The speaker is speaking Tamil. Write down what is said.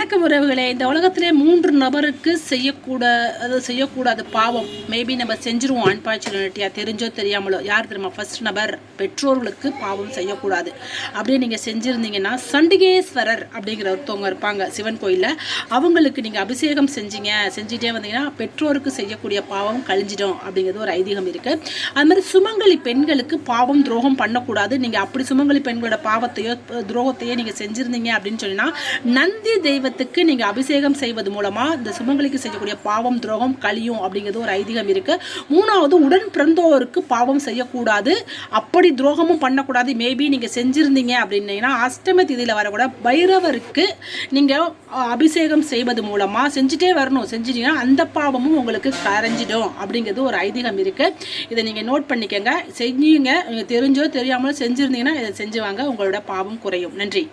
வணக்கம் உறவுகளே. இந்த உலகத்திலே 3 நபருக்கு செய்யக்கூடாத பாவம் மேபி நம்ம செஞ்சிருவோம் அன்பார்ச்சுனேட்டியாக, தெரிஞ்சோ தெரியாமலோ. யார் தெரியுமா? ஃபர்ஸ்ட் நபர், பெற்றோர்களுக்கு பாவம் செய்யக்கூடாது. அப்படியே நீங்கள் செஞ்சுருந்தீங்கன்னா சண்டிகேஸ்வரர் அப்படிங்கிற ஒருத்தவங்க இருப்பாங்க சிவன் கோயிலில். அவங்களுக்கு நீங்கள் அபிஷேகம் செஞ்சிட்டே வந்தீங்கன்னா பெற்றோருக்கு செய்யக்கூடிய பாவம் கழிஞ்சிடும் அப்படிங்கிறது ஒரு ஐதீகம் இருக்குது. அது மாதிரி சுமங்கலி பெண்களுக்கு பாவம் துரோகம் பண்ணக்கூடாது. நீங்கள் அப்படி சுமங்கலி பெண்களோட பாவத்தையோ துரோகத்தையோ நீங்கள் செஞ்சுருந்தீங்க அப்படின்னு சொன்னால் நந்தி தெய்வத்துக்கு நீங்கள் அபிஷேகம் செய்வது மூலமாக இந்த சுமங்கலிக்கு செய்யக்கூடிய பாவம் துரோகம் கழியும் அப்படிங்கிறது ஒரு ஐதீகம் இருக்குது. 3வது, உடன் பிறந்தோருக்கு பாவம் செய்யக்கூடாது, அப்படி துரோகமும் பண்ணக்கூடாது. மேபி நீங்கள் செஞ்சுருந்தீங்க அப்படின்னீங்கன்னா அஷ்டமி திதியில் வரக்கூட பைரவருக்கு நீங்கள் அபிஷேகம் செய்வது மூலமாக செஞ்சுட்டே வரணும். செஞ்சிட்டீங்கன்னா அந்த பாவமும் உங்களுக்கு கரைஞ்சிடும் அப்படிங்கிறது ஒரு ஐதீகம் இருக்குது. இதை நீங்கள் நோட் பண்ணிக்கங்க. செஞ்சீங்க, தெரிஞ்சோ தெரியாமலோ செஞ்சுருந்தீங்கன்னா இதை செஞ்சுவாங்க, உங்களோட பாவம் குறையும். நன்றி.